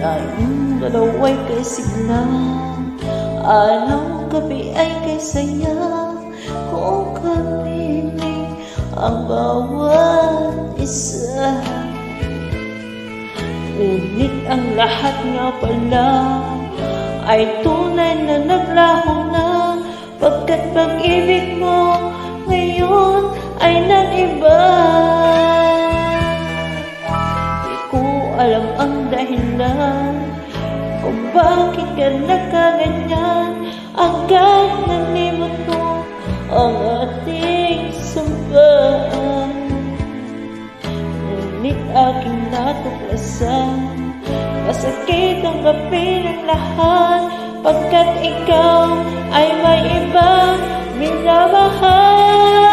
Tayong dalawa'y kay sigla, anong gabi ay kay saya, kung kanilig ang bawat isa. Ngunit ang lahat nga pala ay tunay na naglaho na, pagkat pag-ibig mo ngayon ay nag-iba. Di ko alam ang dahilan kung bakit ka nagkaganyan, agad nalimot mo ang ating sambaan. Ngunit aking natuklasan, masakit ang gapin ng lahat, pagkat ikaw ay may ibang minamahal.